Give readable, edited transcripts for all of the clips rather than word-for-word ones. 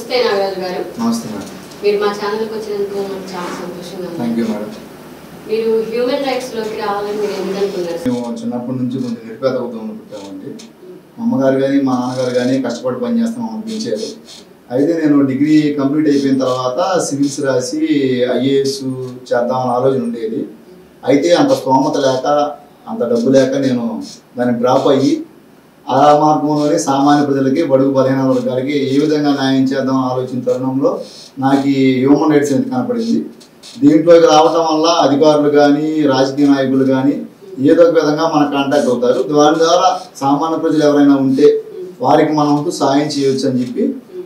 నమస్తే నాగరాజు గారు. నమస్తే మేడం. మీరు మా ఛానల్కి వచ్చినందుకు నాకు చాలా సంతోషంగా ఉంది. Thank you madam. మీరు హ్యూమన్ రైట్స్ లోకి రావాలని మీరు ఎందుకు అనుకున్నారు? మేము చిన్నప్పటి నుంచి కొంచెం నిరుపేద కుటుంబంలో పుట్టామండి. మా అమ్మగారు కానీ మా నాన్నగారు కానీ కష్టపడి పని చేస్తాం మమ్మల్ని పెంచారు. అయితే నేను డిగ్రీ కంప్లీట్ అయిపోయిన తర్వాత సివిల్స్ రాసి ఐఏఎస్ చేద్దామని ఆలోచన ఉండేది. అయితే అంత స్తోమత లేక అంత డబ్బు లేక నేను దాన్ని డ్రాప్ అయ్యి ఆ మార్గంలోనే సామాన్య ప్రజలకి బడుగు బలహీన వర్గాలకి ఏ విధంగా న్యాయం చేద్దాం ఆలోచన తరుణంలో నాకు ఈ హ్యూమన్ రైట్స్ అనేది కనపడింది. దీంట్లోకి రావటం వల్ల అధికారులు కానీ రాజకీయ నాయకులు కానీ ఏదో ఒక విధంగా మన కాంటాక్ట్ అవుతారు. దాని ద్వారా సామాన్య ప్రజలు ఎవరైనా ఉంటే వారికి మనం సాయం చేయవచ్చు అని చెప్పి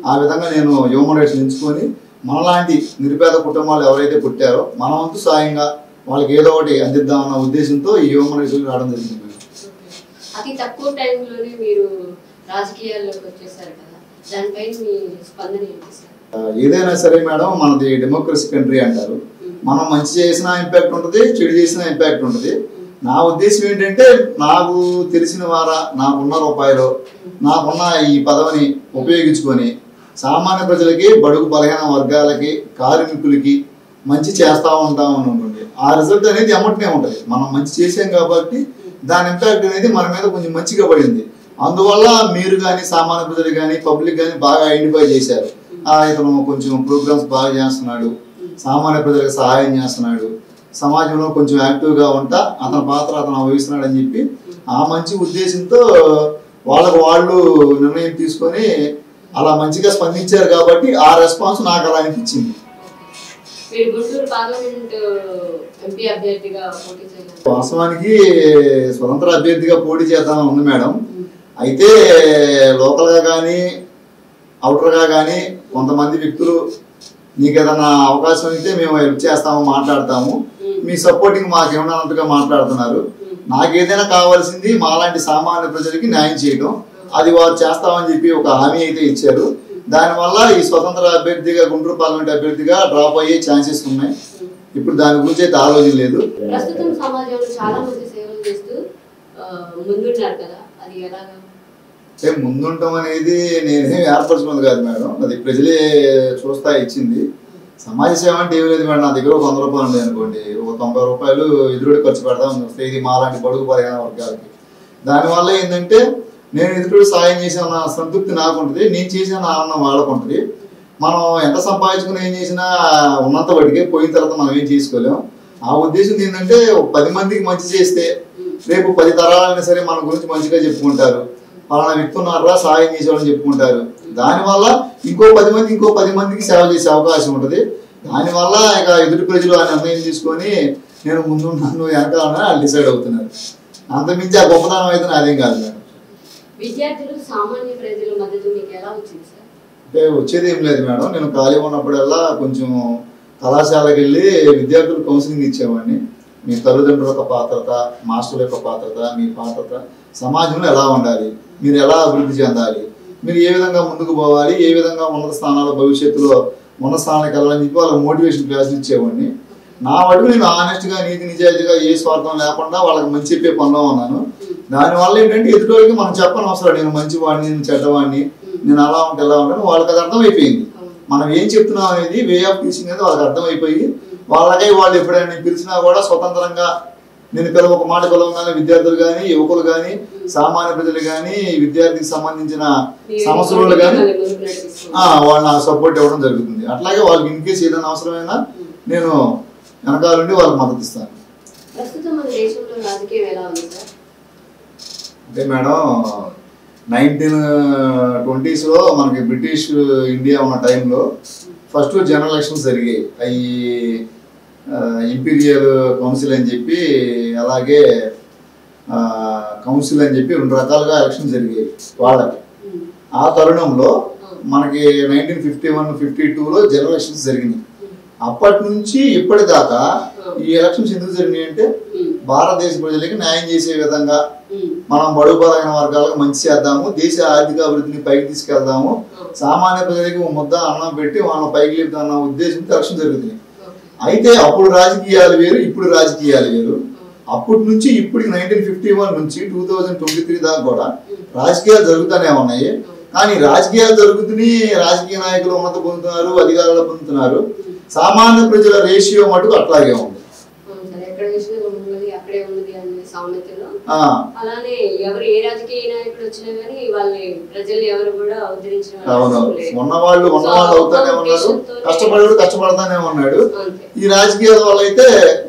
ఆ విధంగా నేను హ్యూమన్ రైట్స్ ఎంచుకొని మనలాంటి నిరుపేద కుటుంబాలు ఎవరైతే పుట్టారో మన వంతు సాయంగా వాళ్ళకి ఏదో ఒకటి అందిద్దామన్న ఉద్దేశంతో ఈ హ్యూమన్ రైట్స్ రావడం జరిగింది. అతి తక్కువ టైంలోనే మీరు రాజకీయాల్లోకి వచ్చేసారు కదా, దానిపై మీ స్పందన ఏంటి సార్? ఏదైనా సరే మేడం, మనది డెమోక్రసీ కంట్రీ అంటారు. మనం మంచి చేసినా ఇంపాక్ట్ ఉంటుంది, చెడు చేసినా ఇంపాక్ట్ ఉంటుంది. నా ఉద్దేశం ఏంటంటే నాకు తెలిసిన నాకున్న రూపాయలు నాకున్న ఈ పదవిని ఉపయోగించుకొని సామాన్య ప్రజలకి బడుగు బలహీన వర్గాలకి కార్మికులకి మంచి చేస్తూ ఉంటాం అనుకోండి. ఆ రిజల్ట్ అనేది ఎమ్మటనే ఉంటుంది. మనం మంచి చేసాం కాబట్టి దాని ఇంపాక్ట్ అనేది మన మీద కొంచెం మంచిగా పడింది. అందువల్ల మీరు కానీ సామాన్య ప్రజలు కానీ పబ్లిక్ కానీ బాగా ఐడెంటిఫై చేశారు. ఇతను కొంచెం ప్రోగ్రామ్స్ బాగా చేస్తున్నాడు, సామాన్య ప్రజలకు సహాయం చేస్తున్నాడు, సమాజంలో కొంచెం యాక్టివ్గా ఉంటా అతని పాత్ర అతను వహిస్తున్నాడు అని చెప్పి ఆ మంచి ఉద్దేశంతో వాళ్ళు నిర్ణయం తీసుకొని అలా మంచిగా స్పందించారు కాబట్టి ఆ రెస్పాన్స్ నాకు అలా అనిపించింది. వాస్తవానికి స్వతంత్ర అభ్యర్థిగా పోటీ చేద్దామని ఉంది మేడం. అయితే లోకల్గా కానీ అవుటర్గా కానీ కొంతమంది వ్యక్తులు నీకు ఏదైనా అవకాశం అయితే మేము హెల్ప్ చేస్తాము, మాట్లాడతాము, మీ సపోర్టింగ్ మాకు ఏమన్నంతగా మాట్లాడుతున్నారు. నాకు ఏదైనా కావాల్సింది మాలాంటి సామాన్య ప్రజలకి న్యాయం చేయడం, అది వారు చేస్తామని చెప్పి ఒక హామీ అయితే ఇచ్చారు. దానివల్ల ఈ స్వతంత్ర అభ్యర్థిగా గుంటూరు పార్లమెంట్ అభ్యర్థిగా డ్రాప్ అయ్యే ఛాన్సెస్ ఉన్నాయి. ఇప్పుడు దాని గురించి అయితే ఆలోచన లేదు. ప్రస్తుతం సమాజంలో చాలా మంది సేవలు చేస్తూ ముందున్నారు కదా, అది ఎలాగా? ముందుంటాం అనేది నేనేం ఏర్పరచుకుంది కాదు మేడం, అది ప్రజలే చూస్తా ఇచ్చింది. సమాజ సేవ అంటే ఏమి లేదు మేడం. నా దగ్గర ఒక 100 రూపాయలు ఉంది అనుకోండి, ఒక 90 రూపాయలు ఎదురుడి ఖర్చు పెడతామని వస్తే ఇది మాలాంటి బడుగు బలహీన వర్గాలకి. దానివల్ల ఏంటంటే నేను ఎదురుడు సాయం చేసిన సంతృప్తి నాకు ఉంటుంది, నేను చేసిన ఆనందం వాళ్ళకు ఉంటుంది. మనం ఎంత సంపాదించుకుని ఏం చేసినా ఉన్నంత వాటికే పోయిన తర్వాత మనం ఏం చేసుకోలేం. ఆ ఉద్దేశం ఏంటంటే 10 మందికి మంచి చేస్తే రేపు 10 తరాలైనా సరే మన గురించి మంచిగా చెప్పుకుంటారు, పలానా వ్యక్తి ఉన్నారా సాయం చేసేవాళ్ళని చెప్పుకుంటారు. దానివల్ల ఇంకో 10 మందికి సేవ చేసే అవకాశం ఉంటుంది. దానివల్ల ఇక ఎదుటి ప్రజలు ఆ నిర్ణయం తీసుకొని నేను ముందున్నాను వెనకాలని వాళ్ళు డిసైడ్ అవుతున్నారు. అంతమించి ఆ గొప్పతనం అయితే నాదేం కాదు మేడం. విద్యార్థులు సామాన్య ప్రజల మద్దతు మీకు ఎలా వచ్చింది సార్? అంటే వచ్చేది ఏం లేదు మేడం. నేను ఖాళీ ఉన్నప్పుడల్లా కొంచెం కళాశాలకు వెళ్ళి విద్యార్థులు కౌన్సిలింగ్ ఇచ్చేవాడిని. మీ తల్లిదండ్రుల యొక్క పాత్రత, మాస్టర్ల యొక్క పాత్రత, మీ పాత్రత సమాజంలో ఎలా ఉండాలి, మీరు ఎలా అభివృద్ధి చెందాలి, మీరు ఏ విధంగా ముందుకు పోవాలి, ఏ విధంగా ఉన్నత స్థానాలు భవిష్యత్తులో ఉన్నత స్థానానికి వెళ్ళాలని చెప్పి వాళ్ళకి మోటివేషన్ క్లాసులు ఇచ్చేవాడిని. నా వరకు నేను ఆనెస్ట్గా నీతి నిజాయితీగా ఏ స్వార్థం లేకుండా వాళ్ళకి మంచి చెప్పే పనిలో ఉన్నాను. దానివల్ల ఏంటంటే ఎదుటికి మనం చెప్పని అవసరం, నేను మంచివాడిని, నేను చెడ్డవాడిని, నేను అలా ఉంటే ఎలా ఉంటాను, వాళ్ళకి అది అర్థమైపోయింది. మనం ఏం చెప్తున్నాం అనేది వే ఆఫ్ టీచింగ్ అనేది వాళ్ళకి అర్థమైపోయి వాళ్ళకై వాళ్ళు ఎప్పుడైనా పిలిచినా కూడా స్వతంత్రంగా నేను ఒక మాట పిలవగానే విద్యార్థులు కానీ యువకులు కానీ సామాన్య ప్రజలు కానీ విద్యార్థికి సంబంధించిన సమస్యలు కానీ వాళ్ళు నాకు సపోర్ట్ ఇవ్వడం జరుగుతుంది. అట్లాగే వాళ్ళకి ఇన్ కేసు ఏదైనా అవసరమైనా నేను వెనకాల నుండి వాళ్ళకి మద్దతు ఇస్తాను. అంటే మేడం 1920s మనకి బ్రిటిష్ ఇండియా ఉన్న టైంలో ఫస్ట్ జనరల్ ఎలక్షన్స్ జరిగాయి. అవి ఇంపీరియల్ కౌన్సిల్ అని చెప్పి అలాగే కౌన్సిల్ అని చెప్పి 2 రకాలుగా ఎలక్షన్ జరిగాయి వాళ్ళకి. ఆ తరుణంలో మనకి 1951-52లో జనరల్ ఎలక్షన్స్ జరిగినాయి. అప్పటి నుంచి ఇప్పటిదాకా ఈ ఎలక్షన్స్ ఎందుకు జరిగినాయి అంటే భారతదేశ ప్రజలకి న్యాయం చేసే విధంగా మనం బడుగు బలహీన వర్గాలకు మంచి చేద్దాము, దేశ ఆర్థిక అభివృద్ధిని పైకి తీసుకెళ్దాము, సామాన్య ప్రజలకి ముద్ద అన్నం పెట్టి వాళ్ళని పైకి లేపుతున్న ఉద్దేశంతో ఎలక్షన్ జరుగుతున్నాయి. అయితే అప్పుడు రాజకీయాలు వేరు, ఇప్పుడు రాజకీయాలు వేరు. అప్పటి నుంచి ఇప్పటికి 1951 నుంచి 2023 దాకా కూడా రాజకీయాలు జరుగుతూనే ఉన్నాయి. కానీ రాజకీయాలు జరుగుతున్నాయి, రాజకీయ నాయకులు ఉన్నత పొందుతున్నారు, అధికారులు పొందుతున్నారు. సామాన్య ప్రజల రేషియో మటుకు అట్లాగే ఉంది. అక్కడే ఉన్నది అనే సామెతలో అలానే ఎవరు ఏ రాజకీయ నాయకుడు వచ్చినా గానీ వాళ్ళని ప్రజలు ఎవరు కూడా ఉన్నవాళ్ళు అవుతానే ఉన్నారు, కష్టపడేవాడు కష్టపడతానే ఉన్నాడు. ఈ రాజకీయాల వల్ల అయితే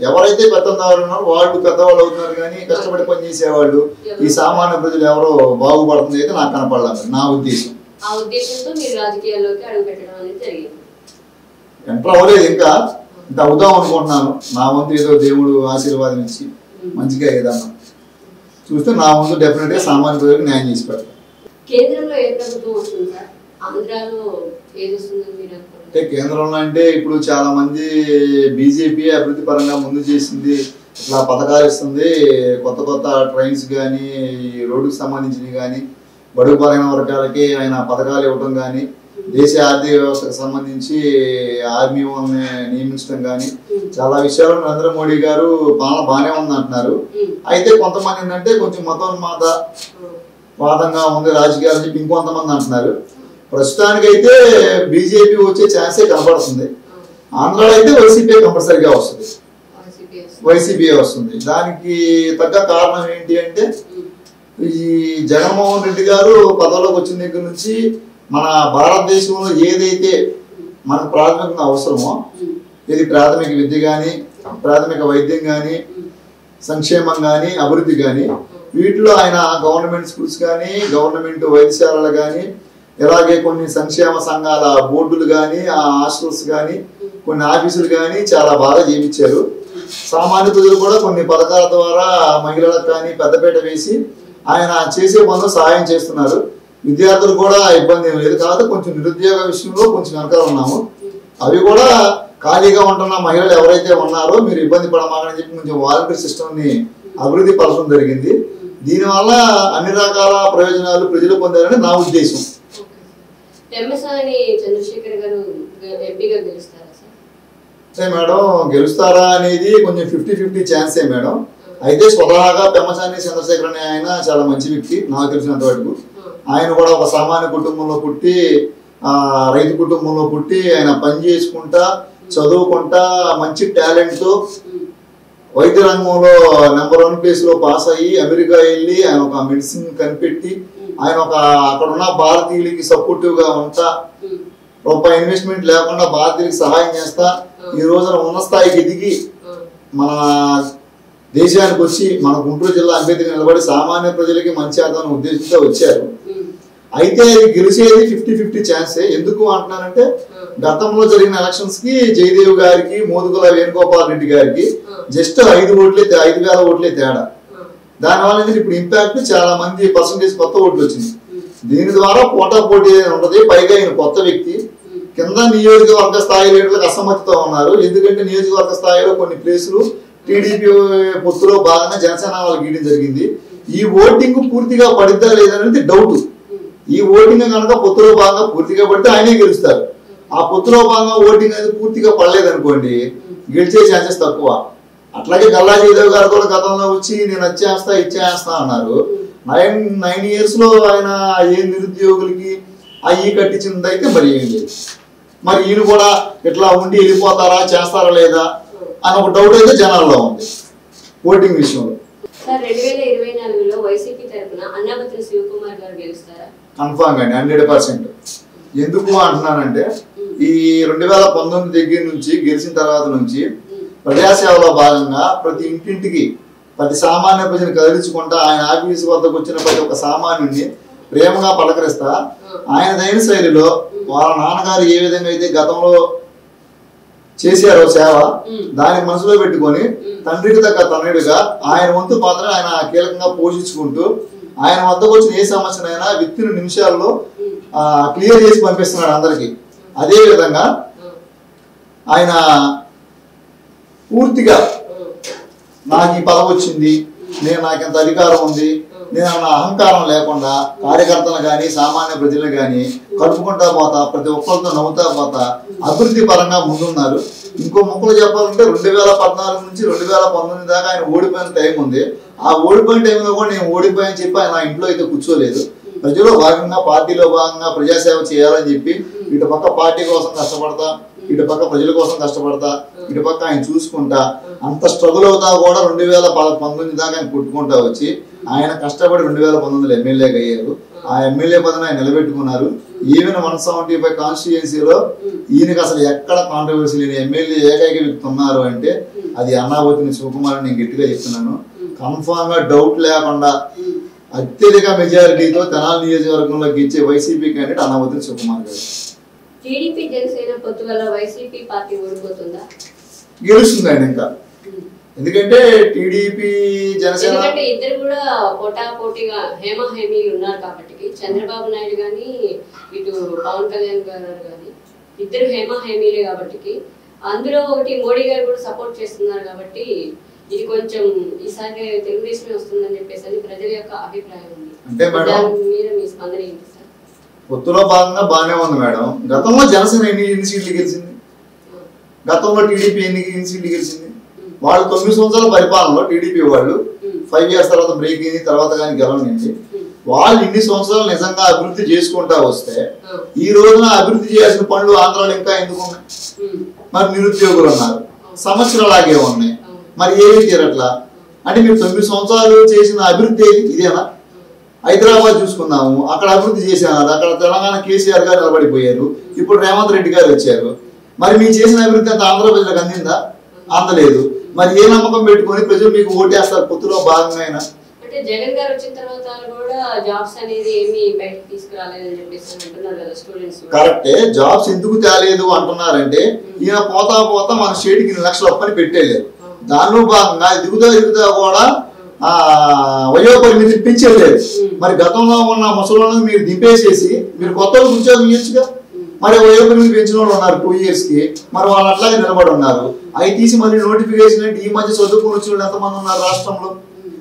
ఎవరైతే పెద్దవాళ్ళు ఉన్నారో వాళ్ళు పెద్దవాళ్ళు అవుతున్నారు, కానీ కష్టపడి పని చేసేవాళ్ళు ఈ సామాన్య ప్రజలు ఎవరో బాగుపడుతుంది అయితే నాకు కనపడలేదు. నా ఉద్దేశం ఆ ఉద్దేశంతో మీరు రాజకీయాల్లోకి అడుగు పెట్టడం అనేది జరిగింది. ఎంటర్ అవ్వలేదు, ఇంకా అవుదాం అనుకుంటున్నాను. నా వంతు ఏదో దేవుడు ఆశీర్వాదం ఇచ్చి మంచిగా ఏదన్నా చూస్తే నా ముందు డెఫినెట్ గా సామాన్య ప్రజలకు న్యాయం చేసి పెడతాను. కేంద్రంలో ఏ ప్రభుత్వం వస్తుంది సార్? ఆంధ్రాలో ఏది వస్తుందని మీరు అనుకుంటున్నారు? అంటే కేంద్రంలో అంటే ఇప్పుడు చాలా మంది బీజేపీ అభివృద్ధి పరంగా ముందు చేసింది, ఇట్లా పథకాలు ఇస్తుంది, కొత్త కొత్త ట్రైన్స్ కానీ రోడ్డుకు సంబంధించినవి కానీ బడుగు బలైన వర్గాలకి ఆయన పథకాలు ఇవ్వడం కానీ దేశ ఆర్థిక వ్యవస్థకు సంబంధించి ఆర్మీ వాళ్ళని నియమించడం కానీ చాలా విషయాలు నరేంద్ర మోడీ గారు పాలన బాగానే ఉంది అంటున్నారు. అయితే కొంతమంది ఏంటంటే కొంచెం మతోన్మాద వాదంగా ఉంది రాజకీయాలు చెప్పి ఇంకొంతమంది అంటున్నారు. ప్రస్తుతానికైతే బీజేపీ వచ్చే ఛాన్సే కనబడుతుంది. ఆంధ్రాలో అయితే వైసీపీ కంపల్సరీగా వస్తుంది, వైసీపీ వస్తుంది. దానికి తగ్గ కారణం ఏంటి అంటే ఈ జగన్మోహన్ రెడ్డి గారు పదవిలోకి వచ్చిన దగ్గర నుంచి మన భారతదేశంలో ఏదైతే మనకు ప్రాథమికంగా అవసరమో, ఇది ప్రాథమిక విద్య కానీ, ప్రాథమిక వైద్యం కానీ, సంక్షేమం కానీ, అభివృద్ధి కానీ, వీటిలో ఆయన గవర్నమెంట్ స్కూల్స్ కానీ, గవర్నమెంట్ వైద్యశాలలు కానీ, ఇలాగే కొన్ని సంక్షేమ సంఘాల బోర్డులు కానీ, ఆ హాస్టల్స్ కానీ, కొన్ని ఆఫీసులు కానీ చాలా బాగా చేయించారు. సామాన్య ప్రజలు కూడా కొన్ని పథకాల ద్వారా మహిళలకు కానీ పెద్దపీట వేసి ఆయన చేసే పనులు సహాయం చేస్తున్నారు. విద్యార్థులు కూడా ఇబ్బంది ఏం లేదు. కాకపోతే కొంచెం నిరుద్యోగ విషయంలో కొంచెం వెనకాల ఉన్నాము. అవి కూడా ఖాళీగా ఉంటున్న మహిళలు ఎవరైతే ఉన్నారో మీరు ఇబ్బంది పడమాకని చెప్పి కొంచెం వాలంటీర్ సిస్టమ్ని అభివృద్ధి పరచడం జరిగింది. దీనివల్ల అన్ని రకాల ప్రయోజనాలు ప్రజలు పొందారని నా ఉద్దేశం. మేడం గెలుస్తారా అనేది కొంచెం 50-50 ఛాన్సే మేడం. అయితే స్వతహాగా పెమ్మసాని చంద్రశేఖర్ అనే ఆయన చాలా మంచి వ్యక్తి నాకు తెలిసినంత వరకు. ఆయన కూడా ఒక సామాన్య కుటుంబంలో పుట్టి రైతు కుటుంబంలో పుట్టి ఆయన పని చేసుకుంటా చదువుకుంటా మంచి టాలెంట్తో వైద్య రంగంలో నెంబర్ 1 ప్లేస్లో పాస్ అయ్యి అమెరికా వెళ్ళి ఆయన ఒక మెడిసిన్ కనిపెట్టి ఆయన ఒక అక్కడున్న భారతీయులకి సపోర్టివ్గా ఉంటా, రూపాయి ఇన్వెస్ట్మెంట్ లేకుండా భారతీయులకి సహాయం చేస్తా ఈ రోజున ఉన్న స్థాయికి ఎదిగి మన దేశానికి వచ్చి మన గుంటూరు జిల్లా అభ్యర్థిగా నిలబడి సామాన్య ప్రజలకి మంచి ఆదాయం ఉద్దేశంతో వచ్చారు. అయితే అది గెలిచేది 50-50 ఛాన్సే. ఎందుకు అంటున్నానంటే గతంలో జరిగిన ఎలక్షన్స్ కి జయదేవ్ గారికి మోదుగుల వేణుగోపాల్ రెడ్డి గారికి జస్ట్ 5,000 ఓట్లే తేడా. దానివల్ల ఇప్పుడు ఇంపాక్ట్ చాలా మంది పర్సంటేజ్ కొత్త ఓట్లు వచ్చింది. దీని ద్వారా పోటీ ఉంటది. పైగా ఈయన కొత్త వ్యక్తి. కింద నియోజకవర్గ స్థాయి లీడర్లకు అసమ్మతితో ఉన్నారు. ఎందుకంటే నియోజకవర్గ స్థాయిలో కొన్ని ప్లేసులు టీడీపీ పొత్తులో భాగంగా జనసేన వాళ్ళకి గీయడం జరిగింది. ఈ ఓటింగ్ పూర్తిగా పడిద్దా లేదనేది డౌట్. ఈ ఓటింగ్ కనుక పొత్తులో భాగంగా పూర్తిగా పడితే ఆయనే గెలుస్తారు. ఆ పొత్తులో భాగంగా ఓటింగ్ అనేది పూర్తిగా పడలేదనుకోండి గెలిచే ఛాన్సెస్ తక్కువ. అట్లాగే గల్లా జయదేవ్ గారు కూడా గతంలో వచ్చి నేను ఇచ్చేస్తా అన్నారు. 9 years లో ఆయన ఏ నిరుద్యోగులకి అయ్యి కట్టించిందైతే మరి ఏం లేదు. మరి ఈయన కూడా ఇట్లా ఉండి వెళ్ళిపోతారా చేస్తారా లేదా అని ఒక డౌట్ అయితే జనాల్లో ఉంది ఓటింగ్ విషయంలో. కన్ఫామ్ అండి 100%. ఎందుకు అంటున్నానంటే ఈ 2019 దగ్గర నుంచి గెలిచిన తర్వాత నుంచి ప్రజాసేవలో భాగంగా ప్రతి ఇంటింటికి ప్రతి సామాన్య ప్రజలు కదిలించుకుంటా ఆయన ఆఫీసు వద్దకు వచ్చిన ప్రతి ఒక్క సామాన్యుడిని ప్రేమగా పలకరిస్తా ఆయన దైన శైలిలో వాళ్ళ నాన్నగారు ఏ విధంగా అయితే గతంలో చేశారో సేవ దాన్ని మనసులో పెట్టుకొని తండ్రికి తగ్గ తనయుడిగా ఆయన వంతు పాత్ర ఆయన కీలకంగా పోషించుకుంటూ ఆయన వద్దకు వచ్చిన ఏ సమస్యనైనా విత్తిన నిమిషాల్లో క్లియర్ చేసి పంపిస్తున్నాడు అందరికి. అదే విధంగా ఆయన పూర్తిగా నాకు ఈ పదవి వచ్చింది, నాకు ఇంత అధికారం ఉంది, నేను అహంకారం లేకుండా కార్యకర్తలు కానీ సామాన్య ప్రజలు కానీ కలుపుకుంటా పోతా ప్రతి ఒక్కరితో నవ్వుతా పోతా అభివృద్ధి పరంగా ముందున్నారు. ఇంకో ముక్కలు చెప్పాలంటే 2014 నుంచి 2019 దాకా ఆయన ఓడిపోయిన టైం ఉంది. ఆ ఓడిపోయిన టైంలో కూడా నేను ఓడిపోయాని చెప్పి ఆయన ఇంట్లో అయితే కూర్చోలేదు. ప్రజల్లో భాగంగా పార్టీలో భాగంగా ప్రజాసేవ చేయాలని చెప్పి ఇటు పక్క పార్టీ కోసం కష్టపడతా, ఇటు పక్క ప్రజల కోసం కష్టపడతా, ఇటు పక్క ఆయన చూసుకుంటా అంత స్ట్రగుల్ అవుతా కూడా 2019 దాకా ఆయన పుట్టుకుంటా వచ్చి ఆయన కష్టపడి 2019 ఎమ్మెల్యేగా అయ్యారు. ఆ ఎమ్మెల్యే పదవిని ఆయన నిలబెట్టుకున్నారు. ఈవెన్ 175 కాన్స్టిట్యుయెన్సీలో ఈయనకి అసలు ఎక్కడ కాంట్రవర్సీ లేని ఎమ్మెల్యే ఏకైక వ్యక్తి ఉన్నారు అంటే అది అన్నావతిని శివకుమార్. నేను గట్టిగా చెప్తున్నాను, కన్ఫామ్ గా డౌట్ లేకుండా అత్యధిక మెజారిటీతో తెనాలి నియోజకవర్గంలో గెలిచే వైసీపీ క్యాండిడేట్ అన్నావతిని శివకుమార్ గారు. టీడీపీ జనసేన పొత్తు వల్ల వైసీపీ పార్టీ ఓడిపోతుందా? గెలుస్తుంది ఆయన ఇంకా. ఎందుకంటే టీడీపీ జనసేన ఇద్దరు కూడా పోటాపోటీగా హేమీలు ఉన్నారు కాబట్టి చంద్రబాబు నాయుడు గాని ఇటు పవన్ కళ్యాణ్ గారు గాని ఇద్దరు హేమీలే కాబట్టి అందులో ఒకటి మోడీ గారు కూడా సపోర్ట్ చేస్తున్నారు కాబట్టి ఇది కొంచెం ఈసారి తెలుగుదేశమే వస్తుందని చెప్పేసి ప్రజల యొక్క అభిప్రాయం ఉంది. అంటే మేడం మీరు మీ స్పందన ఏంటి సార్? పొత్తులో భాగంగా బాగానే ఉంది మేడం. గతంలో జనసేన ఎన్ని సీట్లు గెలిచింది, గతంలో టీడీపీ ఎన్ని సీట్లు గెలిచింది. వాళ్ళు 9 సంవత్సరాల పరిపాలనలో టీడీపీ వాళ్ళు 5 years తర్వాత బ్రేక్ అయింది, తర్వాత కానీ గెలవనింది. వాళ్ళు ఇన్ని సంవత్సరాలు నిజంగా అభివృద్ధి చేసుకుంటా వస్తే ఈ రోజున అభివృద్ధి చేయాల్సిన పనులు ఆంధ్రాలో ఇంకా ఎందుకు ఉన్నాయి? మరి నిరుద్యోగులు ఉన్నారు, సమస్యలు అలాగే ఉన్నాయి, మరి ఏమి తీరట్లా అంటే మీరు 9 సంవత్సరాలు చేసిన అభివృద్ధి ఏది? ఇదేనా? హైదరాబాద్ చూసుకున్నాము, అక్కడ అభివృద్ధి చేశారు, అక్కడ తెలంగాణ కేసీఆర్ గారు నిలబడిపోయారు, ఇప్పుడు రేవంత్ రెడ్డి గారు వచ్చారు. మరి మీరు చేసిన అభివృద్ధి అంత ఆంధ్ర ప్రజలకు అందిందా? అందలేదు. మరి ఏ నమ్మకం పెట్టుకొని ప్రజలు మీకు ఓటేస్తారు పొత్తులో భాగంగా? అంటే జగన్ గారు వచ్చిన తర్వాత కూడా జాబ్స్ అనేది ఏమీ బయటకు తీసుకురాలేదని చెప్పేసి అంటున్నారు కదా స్టూడెంట్స్. కరెక్టే, జాబ్స్ ఎందుకు తేలేదు అంటున్నారంటే ఈయన పోతా పోతా మన స్టేట్కి 2 లక్షల అప్పని పెట్టేలేదు. దానిలో భాగంగా దిగుతా కూడా వయో పరిమితి పెంచలేదు. మరి గతంలో ఉన్న ముసలిని మీరు దింపేసేసి మీరు కొత్త ఉద్యోగం ఇవ్వచ్చుగా. మరి వయో పరిమితి పెంచిన వాళ్ళు ఉన్నారు 2 years కి, మరి వాళ్ళు అట్లాగే నిలబడి ఉన్నారు. అవి తీసి మళ్ళీ నోటిఫికేషన్ అంటే ఈ మధ్య చదువుకుని వచ్చిన వాళ్ళు ఎంతమంది ఉన్నారు రాష్ట్రంలో?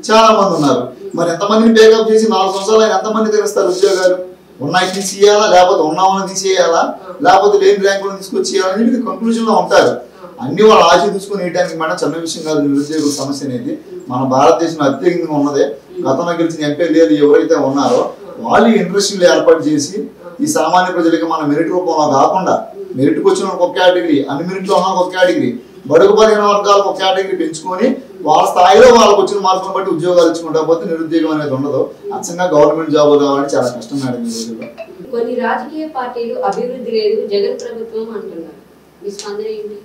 చాలా మంది ఉన్నారు. మరి ఎంతమందిని బేకప్ చేసి 4 సంవత్సరాలు ఎంతమంది తెలుస్తారు ఉద్యోగాలు? ఉన్నాయి తీసేయాలా, లేకపోతే ఉన్నామని తీసేయాలా, లేకపోతే లేని ర్యాంకులను తీసుకొచ్చేయాలని చెప్పి కంక్లూజన్ లో ఉంటారు. అన్ని వాళ్ళు ఆశ తీసుకుని వేయడానికి మేడం చిన్న విషయం కాదు. నిరుద్యోగుల సమస్య అనేది మన భారతదేశంలో అత్యధికంగా ఉన్నదే. గతంలో గెలిచిన ఎంపీలు ఎవరైతే ఉన్నారో వాళ్ళు ఇండస్ట్రీలు ఏర్పాటు చేసి ఈ సామాన్య ప్రజలకి మన మెరిట్ రూపంలో కాకుండా మెరిట్కి వచ్చిన ఒక కేటగిరీ, అన్ని మెరిట్లో ఉన్న ఒక కేటగిరీ, బడుగు బలహీన వర్గాలకు ఒక కేటగిరీ పెంచుకొని వాళ్ళ స్థాయిలో వాళ్ళకి వచ్చిన మార్కులను బట్టి ఉద్యోగాలు ఇచ్చుకుంటా పోతే నిరుద్యోగం అనేది ఉండదు. అచ్చంగా గవర్నమెంట్ జాబ్ రావాలని చాలా కష్టం మేడం ఈ రోజుల్లో. కొన్ని రాజకీయ పార్టీలు అభివృద్ధి లేదు, జగన్ ప్రభుత్వం అంటున్నారు. మీ స్పందన ఏంటి?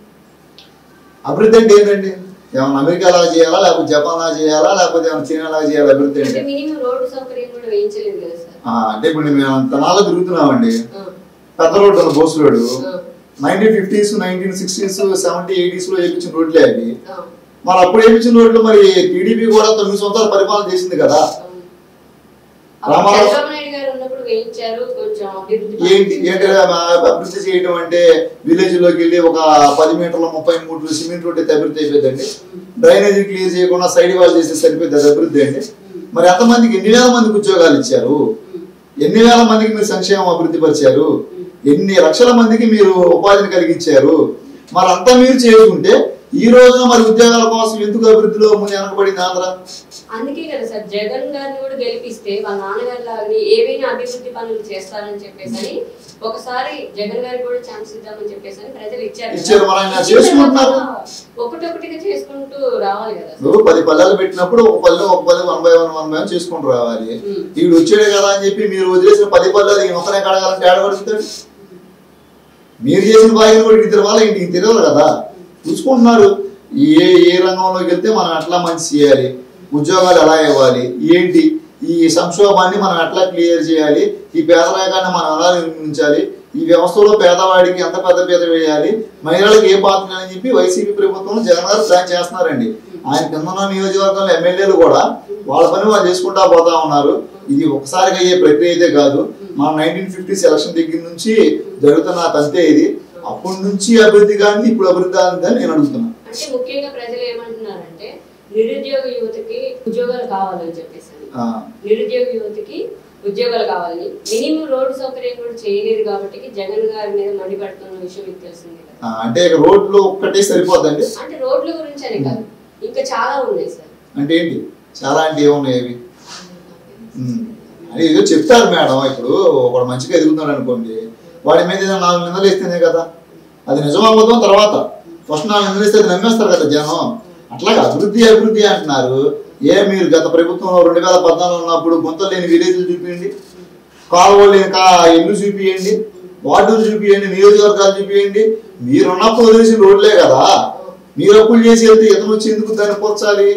అభివృద్ధి అంటే ఏంటండి? ఏమన్నా అమెరికా లాగా చేయాలా, లేకపోతే జపాన్ లాగా చేయాలా, లేకపోతే ఏమైనా చైనా లాగా చేయాలి? అభివృద్ధి అంటే మినిమం రోడ్డు సౌకర్యం కూడా వేయించలేదు కదా సార్. అంటే ఇప్పుడు మేము తనాలో తిరుగుతున్నామండి, పెద్ద రోడ్డు ఉంది, బోసు road. 1950s, 1960s, 70s, 80s లో వేయించిన రోడ్లే అవి. మరి అప్పుడు వేయించిన రోడ్లు మరి టీడీపీ కూడా 9 సంవత్సరాలు పరిపాలన చేసింది కదా. ఏంటి అభివృద్ధి చేయడం అంటే విలేజ్ లోకి వెళ్ళి ఒక 10 మీటర్ల 30 మూటలు సిమెంట్ రోడ్ అయితే అభివృద్ధి అయిపోయిందండి. డ్రైనేజీ క్లియర్ చేయకుండా సైడ్ వాల్ చేస్తే సరిపోయింది, అది అభివృద్ధి అండి. మరి ఎంతమందికి, ఎన్ని వేల మందికి ఉద్యోగాలు ఇచ్చారు? ఎన్ని వేల మందికి మీరు సంక్షేమం అభివృద్ధి పరిచారు? ఎన్ని లక్షల మందికి మీరు ఉపాధిని కలిగించారు? మరి అంతా మీరు చేసుకుంటే ఈ రోజున మరి ఉద్యోగాల కోసం ఎందుకు అభివృద్ధిలో ముందు వెనకబడింది ఆంధ్ర? అందుకే కదా సార్ జగన్ గారిని కూడా గెలిపిస్తే వాళ్ళ నాన్నగారి లాగా ఏవైనా అభివృద్ధి పనులు చేస్తారని చెప్పేసి ఒకసారి జగన్ గారికి కూడా ఛాన్స్ ఇద్దామని చెప్పేసి ప్రజలు ఇచ్చారు. ఒకటొకటిగా చేసుకుంటూ రావాలి కదా. 10 పల్లెలు పెట్టినప్పుడు ఒక పల్లె 1 by 1 చేసుకుంటూ రావాలి. వీడు వచ్చాడే కదా అని చెప్పి మీరు వదిలేసిన 10 పల్లెలు ఈ మొక్కనే కడగాలంటే ఆడబడుతాడు. మీరు చేసిన బాగా కూడా ఇంటి తిరగాల, ఇంటికి తిరగదు కదా. చూసుకుంటున్నారు ఏ రంగంలోకి వెళ్తే మనం ఎట్లా మంచి చేయాలి, ఉద్యోగాలు ఎలా ఇవ్వాలి, ఏంటి ఈ సంక్షోభాన్ని మనం ఎట్లా క్లియర్ చేయాలి, ఈ పేదరికాన్ని మనం ఎలా నిర్మించాలి, ఈ వ్యవస్థలో పేదవాడికి ఎంత పెద్ద వేయాలి, మహిళలకు ఏ పాత్ర అని చెప్పి వైసీపీ ప్రభుత్వం జగన్ గారు ప్లాన్ చేస్తున్నారండి. ఆయన కింద నియోజకవర్గంలో ఎమ్మెల్యేలు కూడా వాళ్ళ పని వాళ్ళు చేసుకుంటా పోతా ఉన్నారు. ఇది ఒకసారిగా అయ్యే ప్రక్రియ అయితే కాదు. మన 1950s ఎలక్షన్ దగ్గర నుంచి జరుగుతున్న తంతే ఇది. అప్పటి నుంచి అభివృద్ధి కానీ ఇప్పుడు అభివృద్ధి అని నేను అడుగుతున్నాను. అంటే ముఖ్యంగా ప్రజలు ఏమంటున్నారంటే నిరుద్యోగ యువతకి ఉద్యోగాలు కావాలని చెప్పేసి, నిరుద్యోగ యువతకి ఉద్యోగాలు కావాలని మినిమం రోడ్డు సౌకర్యం కూడా చేయలేదు కాబట్టి జగన్ గారి మీద మండిపడుతున్న విషయం మీకు తెలిసింది కదా. అంటే రోడ్లు ఒక్కటే సరిపోద్దండి? అంటే రోడ్ల గురించి అని కాదు, ఇంకా చాలా ఉన్నాయి సార్. అంటే ఏంటి చాలా అంటే ఏమున్నాయి అవి? అని ఏదో చెప్తారు మేడం. ఇప్పుడు ఒకడు మంచిగా ఎదుగుతున్నాడు అనుకోండి, వాడి మీద ఏదైనా 4 నిందలు వేస్తేనే కదా అది నిజం అవ్వదు. తర్వాత ఫస్ట్ 4 నిందలు వేస్తే అది నమ్మేస్తారు కదా జనం. అట్లాగే అభివృద్ధి అంటున్నారు. మీరు గత ప్రభుత్వంలో 2014 ఉన్నప్పుడు గుంతలు లేని విలేజ్లు చూపించండి, కాలువలు లేని ఇల్లు చూపించండి, వార్డులు చూపించండి, నియోజకవర్గాలు చూపించండి. మీరున్నప్పుడు వదిలేసి రోడ్లే కదా. మీరు అప్పులు చేసి వెళ్తే ఇతను వచ్చి ఎందుకు దాన్ని పోర్చాలి?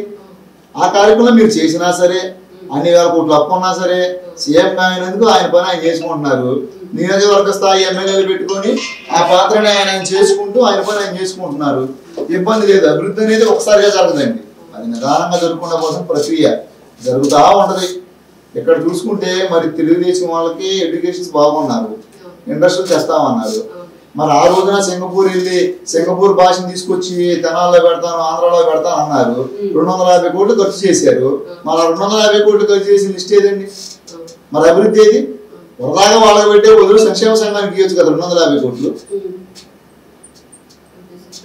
ఆ కార్యక్రమం మీరు చేసినా సరే, అన్ని వేల కోట్లు అప్పు ఉన్నా సరే, సీఎం అయినందుకు ఆయన పని ఆయన చేసుకుంటున్నారు. నియోజకవర్గ స్థాయి ఎమ్మెల్యేలు పెట్టుకొని ఆ పాత్రని ఆయన చేసుకుంటూ ఆయన పని ఆయన చేసుకుంటున్నారు. ఇబ్బంది లేదు. అభివృద్ధి అనేది ఒకసారిగా జరగదండి, అది నిదానంగా జరుగుకుండా కోసం ప్రక్రియ జరుగుతూ ఉంటది. ఇక్కడ చూసుకుంటే మరి తెలుగుదేశం వాళ్ళకి ఎడ్యుకేషన్స్ బాగున్నారు, ఇండస్ట్రీలు తెస్తామన్నారు. మరి ఆ రోజున సింగపూర్ వెళ్ళి సింగపూర్ భాషను తీసుకొచ్చి తెనాల్లో పెడతాను, ఆంధ్రాలో పెడతాను అన్నారు. 250 కోట్లు ఖర్చు చేశారు. మరి 250 కోట్లు ఖర్చు చేసిన లిస్ట్ ఏదండి? మరి అభివృద్ధి ఏది? వరదాగా వాళ్ళకి పెట్టే వదిలి సంక్షేమ సంఘానికి ఇవ్వచ్చు కదా 250 కోట్లు.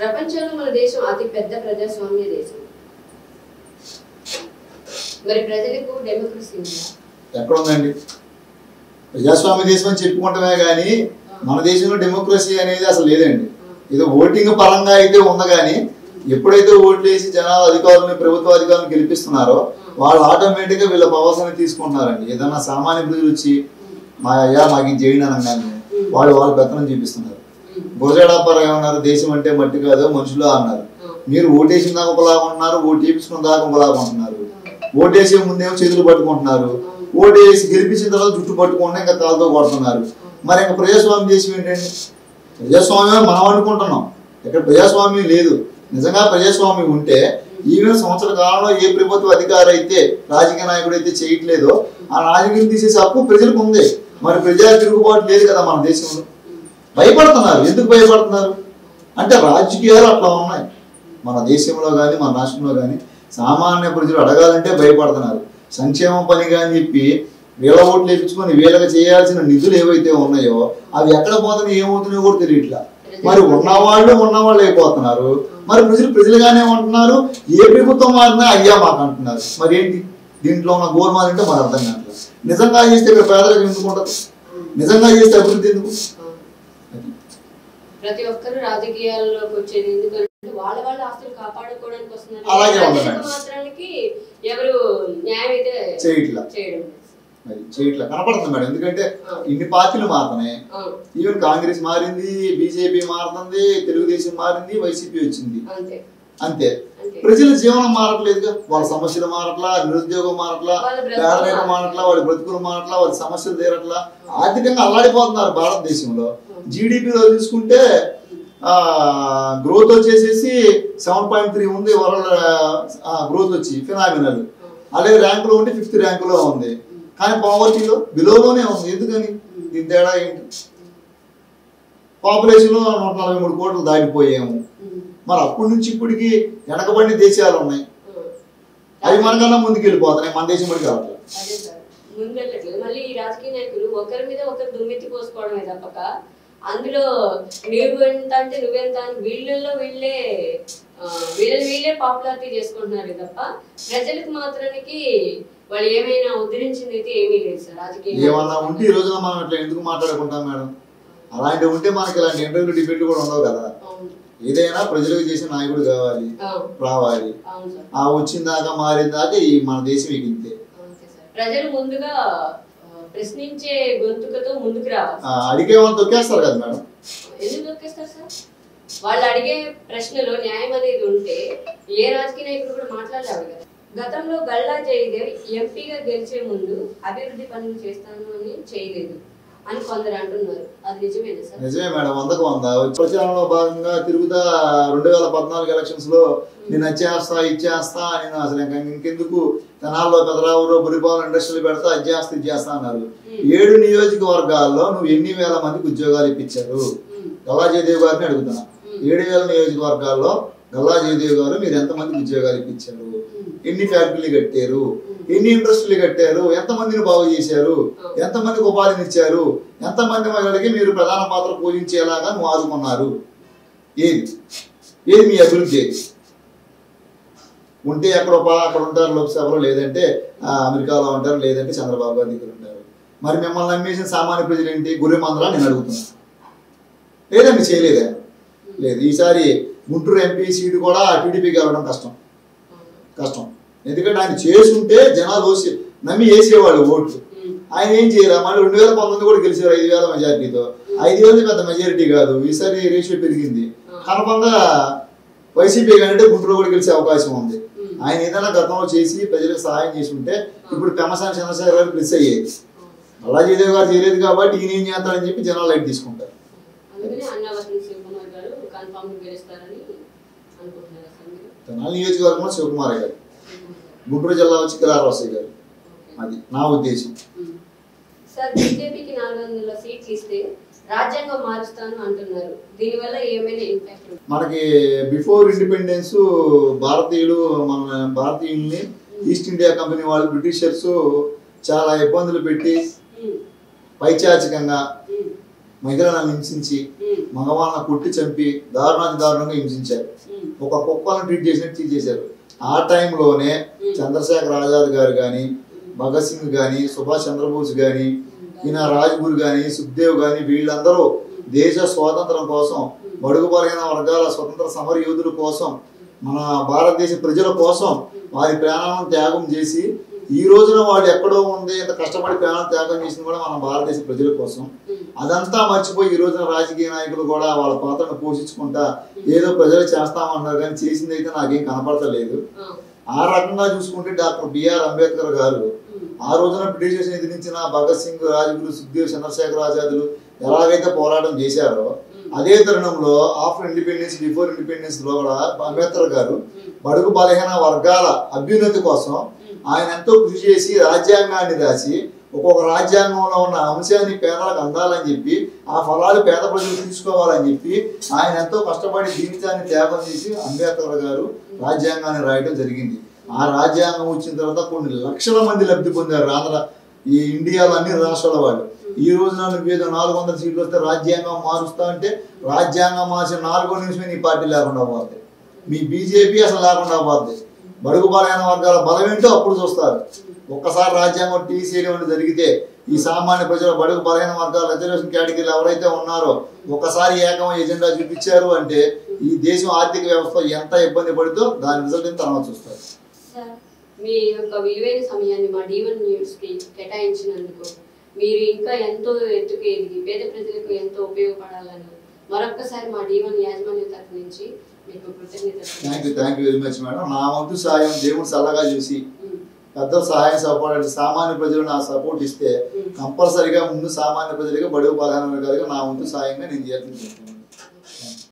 ప్రపంచంలో మన దేశం అతి పెద్ద ప్రజాస్వామ్య దేశం. మరి ప్రజలకు డెమోక్రసీ ఎక్కడ ఉందండి? ప్రజాస్వామ్య దేశం అని చెప్పుకుంటమే కానీ మన దేశంలో డెమోక్రసీ అనేది అసలు లేదండి. ఇది ఓటింగ్ పరంగా అయితే ఉంది, కానీ ఎప్పుడైతే ఓట్లు వేసి జనాలు అధికారులను ప్రభుత్వ అధికారులను గెలిపిస్తున్నారో వాళ్ళు ఆటోమేటిక్ గా వీళ్ళ పవర్స్ని తీసుకుంటున్నారండి. ఏదన్నా సామాన్య ప్రజలు వచ్చి మా అయ్యా మాకు ఇది చేయను అనగానే వాళ్ళు పెత్తనం చూపిస్తున్నారు. గురజాడప్పారు ఏమన్నారు? దేశం అంటే మట్టి కాదు మనుషులు అన్నారు. మీరు ఓటేసిన దాకా ఒకలాగా ఉంటున్నారు, ఓటు వేపించుకున్న దాకా ఒకలాగా ఉంటున్నారు. ఓటేసే ముందేమో చేతులు పట్టుకుంటున్నారు, ఓటేసి గెలిపించిన తర్వాత జుట్టు పట్టుకుంటే ఇంకా కాలుతో కొడుతున్నారు. మరి ఇంకా ప్రజాస్వామ్యం దేశం ఏంటండి? ప్రజాస్వామ్యం మనం అనుకుంటున్నాం, ఇక్కడ ప్రజాస్వామ్యం లేదు. నిజంగా ప్రజాస్వామ్యం ఉంటే ఈవెన్ సంవత్సర కాలంలో ఏ ప్రభుత్వ అధికారి అయితే రాజకీయ నాయకుడు అయితే చేయట్లేదో ఆ రాజకీయం తీసేసి హక్కు ప్రజలకు ఉంది. మరి ప్రజా తిరుగుబాటు లేదు కదా మన దేశంలో. భయపడుతున్నారు. ఎందుకు భయపడుతున్నారు అంటే రాజకీయాలు అట్లా ఉన్నాయి మన దేశంలో కానీ మన రాష్ట్రంలో కానీ. సామాన్య ప్రజలు అడగాలంటే భయపడుతున్నారు. సంక్షేమం పని కానీ చెప్పి వీళ్ళ ఓట్లు వేయించుకొని వీళ్ళకి చేయాల్సిన నిధులు ఏవైతే ఉన్నాయో అవి ఎక్కడ పోతున్నాయో ఏమవుతున్నాయో కూడా తెలియట్లా. మరి ఉన్నవాళ్ళు అయిపోతున్నారు. మరి ప్రజలుగానే ఉంటున్నారు. ఏ ప్రభుత్వం మారినా అయ్యా మాకు అంటున్నారు. మరి ఏంటి దీంట్లో ఉన్న గోల్మాల్ అంటే మన అర్థం కావట్లేదు. నిజంగా చేస్తే ఇక్కడ పేదలకు ఎందుకు ఉండదు? నిజంగా చేస్తే అభివృద్ధి ఎందుకు? ప్రతి ఒక్కరు రాజకీయాల్లోకి వచ్చేది ఎందుకంటే వాళ్ళ ఆస్తులు కాపాడుకోవడానికి వస్తున్నారు. అలాగే మాత్రానికి ఎవరు న్యాయం అయితే చేయట్లా కనపడుతుంది మేడం. ఎందుకంటే ఇన్ని పార్టీలు మారుతున్నాయి. ఈవెన్ కాంగ్రెస్ మారింది, బీజేపీ మారుతుంది, తెలుగుదేశం మారింది, వైసీపీ వచ్చింది, అంతే. ప్రజల జీవనం మారట్లేదుగా. వాళ్ళ సమస్యలు మారట్లా, నిరుద్యోగం మారట్లా, పేదరికం మారట్లా, వాడి బ్రతుకులు మారట్లా, వాడి సమస్యలు తీరట్లా. ఆర్థికంగా అల్లాడిపోతున్నారు భారతదేశంలో. జీడిపిలో తీసుకుంటే గ్రోత్ వచ్చేసేసి 7.3 ఉంది వరల్డ్ గ్రోత్ వచ్చి ఫినామినల్. అలాగే ర్యాంకులో ఉంటే 5th ర్యాంకులో ఉంది, కానీ పావర్టీలో బిలోలోనే ఉంది. ఎందుకని? దీని తేడా ఏంటి? పాపులేషన్ లో 143 కోట్లు దాటిపోయాము. మరి అప్పటి నుంచి ఇప్పటికి వెనకబడిన దేశాలు ఉన్నాయి, అవి మనకన్నా ముందుకు వెళ్ళిపోతున్నాయి, మన దేశం కూడా కావట్లేదు. మళ్ళీ ఈ రాజకీయ నాయకులు ఒకరి మీద ఒకరు దుమ్మెత్తి పోసుకోవడమే తప్పక అందులో నువ్వెంత అంటే నువ్వెంత అని వీళ్ళే పాపులారిటీ చేసుకుంటున్నారు తప్ప ప్రజలకు మాత్రానికి వాళ్ళు ఏమైనా ఉద్ధరించింది అయితే ఏమీ లేదు సార్. రాజకీయ ఏమన్నా ఉంటే ఈ రోజున మనం అట్లా ఎందుకు మాట్లాడుకుంటాం మేడం? అలాంటివి ఉంటే మనకి ఇలాంటి ఇంటర్వ్యూ డిబేట్లు కూడా ఉండవు కదా. ఏదైనా ప్రజలకు చేసే నాయకుడు కావాలి, రావాలి. ఆ వచ్చిన దాకా మారిన దాకా ఈ మన దేశం ఇంతే. ప్రజలు ముందుగా ప్రశ్నించే గొంతుకతో ముందుకు రావాలి. అడిగే వాళ్ళు తొక్కేస్తారు కదా మేడం. ఎందుకు తొక్కేస్తారు సార్? వాళ్ళు అడిగే ప్రశ్నలో న్యాయం అనేది ఉంటే ఏ రాజకీయ నాయకుడు కూడా మాట్లాడలేవు కదా. గతంలో గల్లా జయదేవ్ ఎంపీగా గెలిచే ముందు అభివృద్ధి పనులు చేస్తాను అని చేయలేదు అని కొందరు అంటున్నారు. అది నిజమేనా సార్? నిజమే మేడం, 100కు 100. ప్రచారంలో భాగంగా తిరుగుతా 2014 ఎలక్షన్స్ లో నేను ఇచ్చేస్తా నేను అసలు ఇంకెందుకు తెనాల్లో పెదరావులో బురిపాలెం ఇండస్ట్రీలు పెడతా ఇచ్చేస్తా అన్నారు. 7 నియోజకవర్గాల్లో నువ్వు ఎన్ని వేల మందికి ఉద్యోగాలు ఇప్పించారు? గల్లా జయదేవ్ గారిని అడుగుతున్నా. 7,000 నియోజకవర్గాల్లో గల్లా జయదేవ్ గారు మీరు ఎంతమందికి ఉద్యోగాలు ఇప్పించారు? ఎన్ని ఫ్యాక్టరీలు కట్టారు? ఎన్ని ఇండస్ట్రీలు కట్టారు? ఎంతమందిని బాగు చేశారు? ఎంతమందికి ఉపాధిని ఇచ్చారు? ఎంతమంది మహిళలకి మీరు ప్రధాన పాత్ర పోషించేలాగా నువ్వు ఆదుకున్నారు? ఏది మీ అభివృద్ధి? ఏది ఉంటే అక్కడ ఉంటారు లోక్సభలో, లేదంటే అమెరికాలో ఉంటారు, లేదంటే చంద్రబాబు గారి దగ్గర ఉంటారు. మరి మిమ్మల్ని నమ్మేసిన సామాన్య ప్రజలు ఏంటి? గొర్రె మందలా నేను అడుగుతున్నా. లేదా మీరు చేయలేదా? లేదు. ఈసారి గుంటూరు ఎంపీ సీటు కూడా టీడీపీకి వెళ్ళడం కష్టం. ఎందుకంటే ఆయన చేసుకుంటే జనాలు నమ్మి వేసేవాళ్ళు ఓట్లు. ఆయన ఏం చేయాలి? మళ్ళీ 2019 కూడా గెలిచారు 5,000 మెజారిటీతో. 5,000 పెద్ద మెజారిటీ కాదు, ఈసారి రేషియో పెరిగింది. కనపంగా వైసీపీ కంటే గుంటూరు కూడా గెలిచే అవకాశం ఉంది. ఆయన ఏదైనా గతంలో చేసి ప్రజలకు సహాయం చేసి ఉంటే ఇప్పుడు పెమ్మసాని చంద్రశేఖర్ గారు ప్లస్ అయ్యేది. బల్లాజీదేవి గారు చేయలేదు కాబట్టి ఈయన ఏం చేస్తారని చెప్పి జనాలు లైట్ తీసుకుంటారు. తెనాలి నియోజకవర్గంలో శివకుమార్ గారు, గుంటూరు జిల్లా వచ్చి కిరారవసయ్య గారు. అది నా ఉద్దేశం. సార్, బీజేపీకి 400 సీట్లు ఇస్తే రాజ్యాంగం మారుస్తాను అంటున్నారు. దీనివల్ల ఏమైనా ఇంపాక్ట్? మనకి బిఫోర్ ఇండిపెండెన్స్ భారతీయుల్ని ఈస్ట్ ఇండియా కంపెనీ వాళ్ళు బ్రిటిషర్స్ చాలా ఇబ్బందులు పెట్టి పైచాచికంగా మహిళలను హింసించి మగవాళ్ళని కొట్టి చంపి దారుణంగా హింసించారు. ఒక కుక్కలను ట్రీట్ చేసినట్టు చేశారు. ఆ టైంలోనే చంద్రశేఖర్ ఆజాద్ గారు కానీ, భగత్ సింగ్ కానీ, సుభాష్ చంద్రబోస్ కానీ, ఈయన రాజ్గురు కానీ, సుఖ్దేవ్ కానీ, వీళ్ళందరూ దేశ స్వాతంత్రం కోసం, బడుగు బలహీన వర్గాల స్వతంత్ర సమర యోధుల కోసం, మన భారతదేశ ప్రజల కోసం వారి ప్రాణాలను త్యాగం చేసి, ఈ రోజున వాళ్ళు ఎక్కడో ఉంది ఇంత కష్టపడి ప్రాణాలను త్యాగం చేసింది కూడా మన భారతదేశ ప్రజల కోసం. అదంతా మర్చిపోయి ఈ రోజున రాజకీయ నాయకులు కూడా వాళ్ళ పాత్రను పోషించుకుంటా ఏదో ప్రజలు చేస్తామన్నారు, కానీ చేసింది అయితే నాకేం కనపడతలేదు. ఆ రకంగా చూసుకుంటే డాక్టర్ బిఆర్ అంబేద్కర్ గారు ఆ రోజున బ్రిటిషర్స్ ఎదిరించిన భగత్ సింగ్, రాజ్గురు, సుఖ్దేవ్, చంద్రశేఖర్ ఆజాదులు ఎలాగైతే పోరాటం చేశారో అదే తరుణంలో ఆఫ్టర్ ఇండిపెండెన్స్, బిఫోర్ ఇండిపెండెన్స్ లో కూడా అంబేద్కర్ గారు బడుగు బలహీన వర్గాల అభ్యున్నతి కోసం ఆయన ఎంతో కృషి చేసి రాజ్యాంగాన్ని రాసి ఒక్కొక్క రాజ్యాంగంలో ఉన్న అంశాన్ని పేదలకు అందాలని చెప్పి ఆ ఫలాలు పేద ప్రజలు తీసుకోవాలని చెప్పి ఆయన ఎంతో కష్టపడి జీవితాన్ని త్యాగం చేసి అంబేద్కర్ గారు రాజ్యాంగాన్ని రాయడం జరిగింది. ఆ రాజ్యాంగం వచ్చిన తర్వాత కొన్ని లక్షల మంది లబ్ధి పొందారు ఈ ఇండియాలో అన్ని రాష్ట్రాల వాళ్ళు. ఈ రోజున నువ్వేదో 400 సీట్లు వస్తే రాజ్యాంగం మారుస్తా అంటే రాజ్యాంగం మార్చిన 4వ నిమిషమే నీ పార్టీ లేకుండా పోతుంది, మీ బీజేపీ అసలు లేకుండా పోతుంది. బడుగు బలహీన వర్గాల బలం ఏంటో అప్పుడు చూస్తారు. ఒక్కసారి రాజ్యాంగం తీసేయడం జరిగితే ఈ సామాన్య ప్రజలు బడుగు బలహీన వర్గాల రిజర్వేషన్ కేటగిరీలు ఎవరైతే ఉన్నారో ఒక్కసారి ఏకమై ఎజెండా చూపించారు అంటే ఈ దేశం ఆర్థిక వ్యవస్థ ఎంత ఇబ్బంది పడుతో దాని రిజల్ట్ తర్వాత చూస్తారు. మీ యొక్క విలువైన సమయాన్ని మా D1 న్యూస్ కి కేటాయించినందుకు మీరు ఇంకా ఎంతో ఎత్తుకు ఎదిగి పేద ప్రజలకు ఎంతో ఉపయోగపడాలని మరొక్కసారి మా D1 యాజమాన్య తరఫు నుంచి మీకు కృతజ్ఞతలు. Thank you very much madam. నా వంతు సాయం దేవుడు చల్లగా చూసి పెద్ద సహాయం సపోర్ట్ సామాన్య ప్రజలు నా సపోర్ట్ ఇస్తే కంపల్సరీగా ముందు సామాన్య ప్రజలుగా బడుగు బలహీన వర్గాలుగా నా వంతు సాయంగా నేను చేస్తున్నాను.